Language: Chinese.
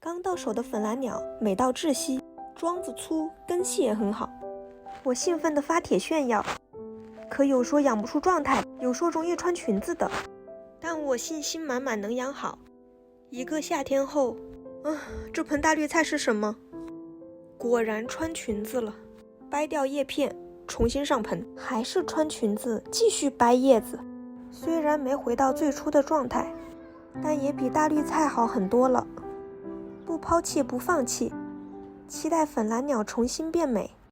刚到手的粉蓝鸟美到窒息，桩子粗，根系也很好。我兴奋地发帖炫耀，可有说养不出状态，有说容易穿裙子的，但我信心满满能养好。1个夏天后，这盆大绿菜是什么？果然穿裙子了，掰掉叶片，重新上盆，还是穿裙子，继续掰叶子。虽然没回到最初的状态，但也比大绿菜好很多了。不抛弃不放弃，期待粉蓝鸟重新变美。